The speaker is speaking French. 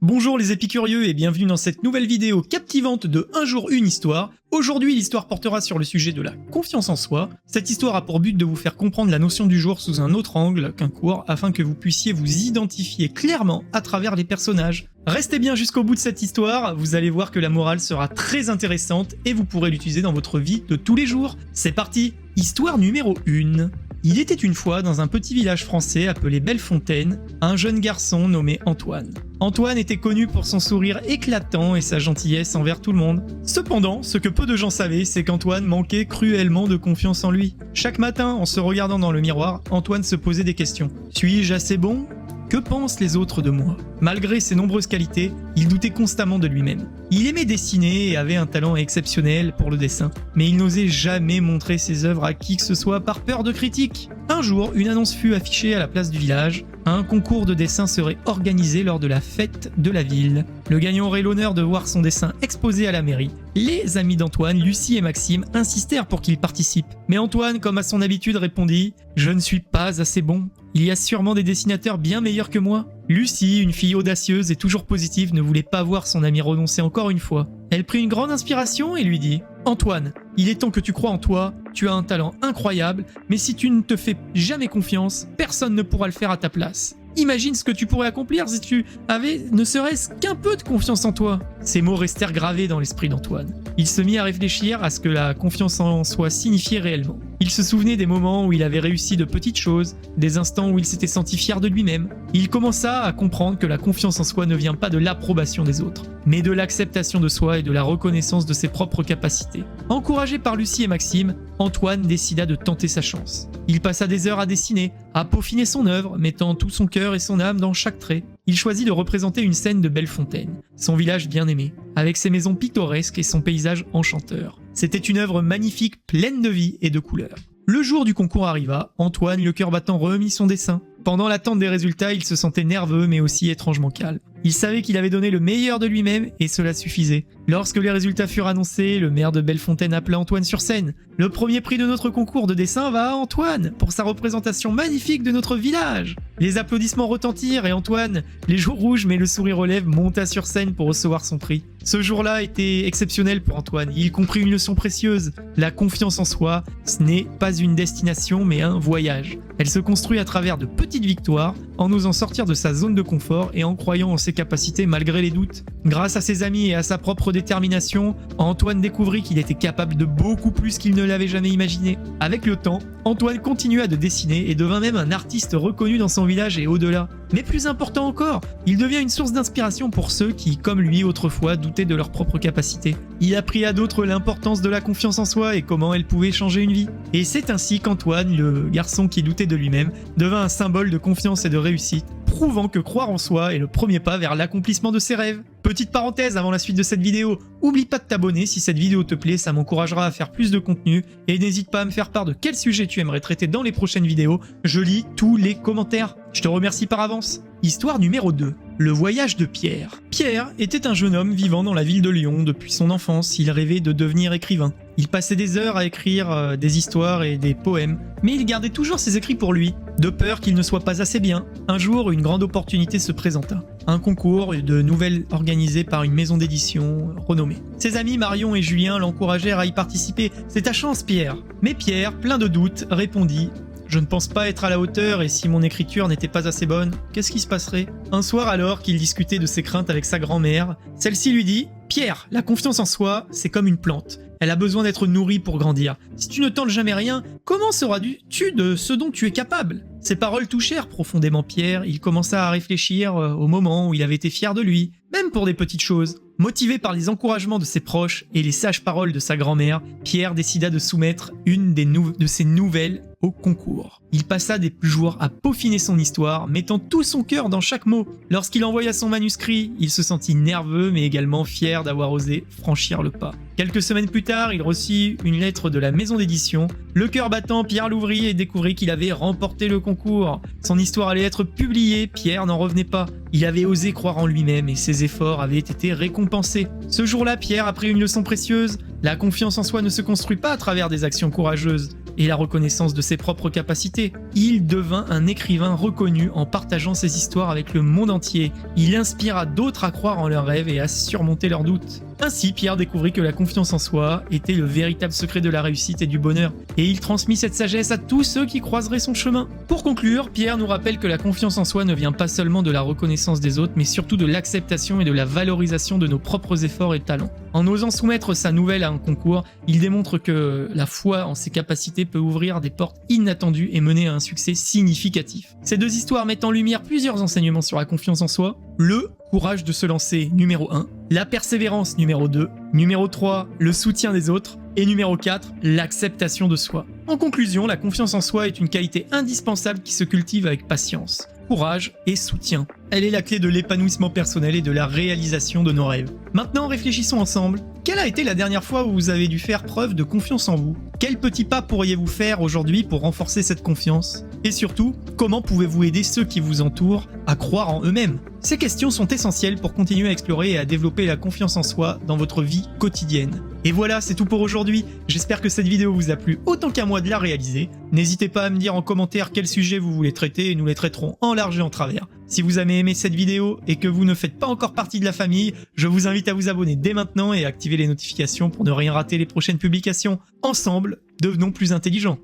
Bonjour les épicurieux et bienvenue dans cette nouvelle vidéo captivante de Un jour une histoire. Aujourd'hui l'histoire portera sur le sujet de la confiance en soi. Cette histoire a pour but de vous faire comprendre la notion du jour sous un autre angle qu'un cours afin que vous puissiez vous identifier clairement à travers les personnages. Restez bien jusqu'au bout de cette histoire, vous allez voir que la morale sera très intéressante et vous pourrez l'utiliser dans votre vie de tous les jours. C'est parti. Histoire numéro 1. Il était une fois dans un petit village français appelé Bellefontaine, un jeune garçon nommé Antoine. Antoine était connu pour son sourire éclatant et sa gentillesse envers tout le monde. Cependant, ce que peu de gens savaient, c'est qu'Antoine manquait cruellement de confiance en lui. Chaque matin, en se regardant dans le miroir, Antoine se posait des questions. Suis-je assez bon ? Que pensent les autres de moi ? Malgré ses nombreuses qualités, il doutait constamment de lui-même. Il aimait dessiner et avait un talent exceptionnel pour le dessin, mais il n'osait jamais montrer ses œuvres à qui que ce soit par peur de critiques. Un jour, une annonce fut affichée à la place du village. Un concours de dessin serait organisé lors de la fête de la ville. Le gagnant aurait l'honneur de voir son dessin exposé à la mairie. Les amis d'Antoine, Lucie et Maxime, insistèrent pour qu'il participe. Mais Antoine, comme à son habitude, répondit « Je ne suis pas assez bon. Il y a sûrement des dessinateurs bien meilleurs que moi. » Lucie, une fille audacieuse et toujours positive, ne voulait pas voir son ami renoncer encore une fois. Elle prit une grande inspiration et lui dit « Antoine, il est temps que tu crois en toi, tu as un talent incroyable, mais si tu ne te fais jamais confiance, personne ne pourra le faire à ta place. Imagine ce que tu pourrais accomplir si tu avais ne serait-ce qu'un peu de confiance en toi. » Ces mots restèrent gravés dans l'esprit d'Antoine. Il se mit à réfléchir à ce que la confiance en soi signifiait réellement. Il se souvenait des moments où il avait réussi de petites choses, des instants où il s'était senti fier de lui-même. Il commença à comprendre que la confiance en soi ne vient pas de l'approbation des autres, mais de l'acceptation de soi et de la reconnaissance de ses propres capacités. Encouragé par Lucie et Maxime, Antoine décida de tenter sa chance. Il passa des heures à dessiner, à peaufiner son œuvre, mettant tout son cœur et son âme dans chaque trait. Il choisit de représenter une scène de Bellefontaine, son village bien aimé, avec ses maisons pittoresques et son paysage enchanteur. C'était une œuvre magnifique, pleine de vie et de couleurs. Le jour du concours arriva, Antoine, le cœur battant, remit son dessin. Pendant l'attente des résultats, il se sentait nerveux mais aussi étrangement calme. Il savait qu'il avait donné le meilleur de lui-même et cela suffisait. Lorsque les résultats furent annoncés, le maire de Bellefontaine appela Antoine sur scène. « Le premier prix de notre concours de dessin va à Antoine pour sa représentation magnifique de notre village !» Les applaudissements retentirent et Antoine, les joues rouges mais le sourire aux lèvres, monta sur scène pour recevoir son prix. Ce jour-là était exceptionnel pour Antoine. Il comprit une leçon précieuse. La confiance en soi, ce n'est pas une destination mais un voyage. Elle se construit à travers de petites victoires, en osant sortir de sa zone de confort et en croyant en ses capacités malgré les doutes. Grâce à ses amis et à sa propre détermination, Antoine découvrit qu'il était capable de beaucoup plus qu'il ne l'avait jamais imaginé. Avec le temps, Antoine continua de dessiner et devint même un artiste reconnu dans son village et au-delà. Mais plus important encore, il devient une source d'inspiration pour ceux qui, comme lui autrefois, doutaient de leurs propres capacités. Il apprit à d'autres l'importance de la confiance en soi et comment elle pouvait changer une vie. Et c'est ainsi qu'Antoine, le garçon qui doutait de lui-même, devint un symbole de confiance et de réussite, prouvant que croire en soi est le premier pas vers l'accomplissement de ses rêves. Petite parenthèse avant la suite de cette vidéo, oublie pas de t'abonner si cette vidéo te plaît, ça m'encouragera à faire plus de contenu, et n'hésite pas à me faire part de quel sujet tu aimerais traiter dans les prochaines vidéos, je lis tous les commentaires. Je te remercie par avance. Histoire numéro 2. Le voyage de Pierre. Pierre était un jeune homme vivant dans la ville de Lyon. Depuis son enfance, il rêvait de devenir écrivain. Il passait des heures à écrire des histoires et des poèmes, mais il gardait toujours ses écrits pour lui, de peur qu'il ne soit pas assez bien. Un jour, une grande opportunité se présenta. Un concours de nouvelles organisé par une maison d'édition renommée. Ses amis Marion et Julien l'encouragèrent à y participer. « C'est ta chance, Pierre !» Mais Pierre, plein de doutes, répondit « Je ne pense pas être à la hauteur et si mon écriture n'était pas assez bonne, qu'est-ce qui se passerait ?» Un soir alors qu'il discutait de ses craintes avec sa grand-mère, celle-ci lui dit « Pierre, la confiance en soi, c'est comme une plante. Elle a besoin d'être nourrie pour grandir. Si tu ne tentes jamais rien, comment sauras-tu de ce dont tu es capable ?» Ces paroles touchèrent profondément Pierre. Il commença à réfléchir au moment où il avait été fier de lui, même pour des petites choses. Motivé par les encouragements de ses proches et les sages paroles de sa grand-mère, Pierre décida de soumettre une de ses nouvelles au concours. Il passa des jours à peaufiner son histoire, mettant tout son cœur dans chaque mot. Lorsqu'il envoya son manuscrit, il se sentit nerveux mais également fier d'avoir osé franchir le pas. Quelques semaines plus tard, il reçut une lettre de la maison d'édition. Le cœur battant, Pierre l'ouvrit et découvrit qu'il avait remporté le concours. Son histoire allait être publiée, Pierre n'en revenait pas. Il avait osé croire en lui-même et ses efforts avaient été récompensés. Ce jour-là, Pierre apprit une leçon précieuse. La confiance en soi ne se construit pas à travers des actions courageuses, et la reconnaissance de ses propres capacités. Il devint un écrivain reconnu en partageant ses histoires avec le monde entier. Il inspira d'autres à croire en leurs rêves et à surmonter leurs doutes. Ainsi, Pierre découvrit que la confiance en soi était le véritable secret de la réussite et du bonheur, et il transmit cette sagesse à tous ceux qui croiseraient son chemin. Pour conclure, Pierre nous rappelle que la confiance en soi ne vient pas seulement de la reconnaissance des autres, mais surtout de l'acceptation et de la valorisation de nos propres efforts et talents. En osant soumettre sa nouvelle à un concours, il démontre que la foi en ses capacités peut ouvrir des portes inattendues et mener à un succès significatif. Ces deux histoires mettent en lumière plusieurs enseignements sur la confiance en soi. Le courage de se lancer, numéro 1, la persévérance, numéro 2, numéro 3, le soutien des autres, et numéro 4, l'acceptation de soi. En conclusion, la confiance en soi est une qualité indispensable qui se cultive avec patience, courage et soutien. Elle est la clé de l'épanouissement personnel et de la réalisation de nos rêves. Maintenant, réfléchissons ensemble. Quelle a été la dernière fois où vous avez dû faire preuve de confiance en vous? Quels petits pas pourriez-vous faire aujourd'hui pour renforcer cette confiance? Et surtout, comment pouvez-vous aider ceux qui vous entourent à croire en eux-mêmes? Ces questions sont essentielles pour continuer à explorer et à développer la confiance en soi dans votre vie quotidienne. Et voilà, c'est tout pour aujourd'hui. J'espère que cette vidéo vous a plu autant qu'à moi de la réaliser. N'hésitez pas à me dire en commentaire quel sujet vous voulez traiter et nous les traiterons en large et en travers. Si vous avez aimé cette vidéo et que vous ne faites pas encore partie de la famille, je vous invite à vous abonner dès maintenant et à activer les notifications pour ne rien rater les prochaines publications. Ensemble, devenons plus intelligents.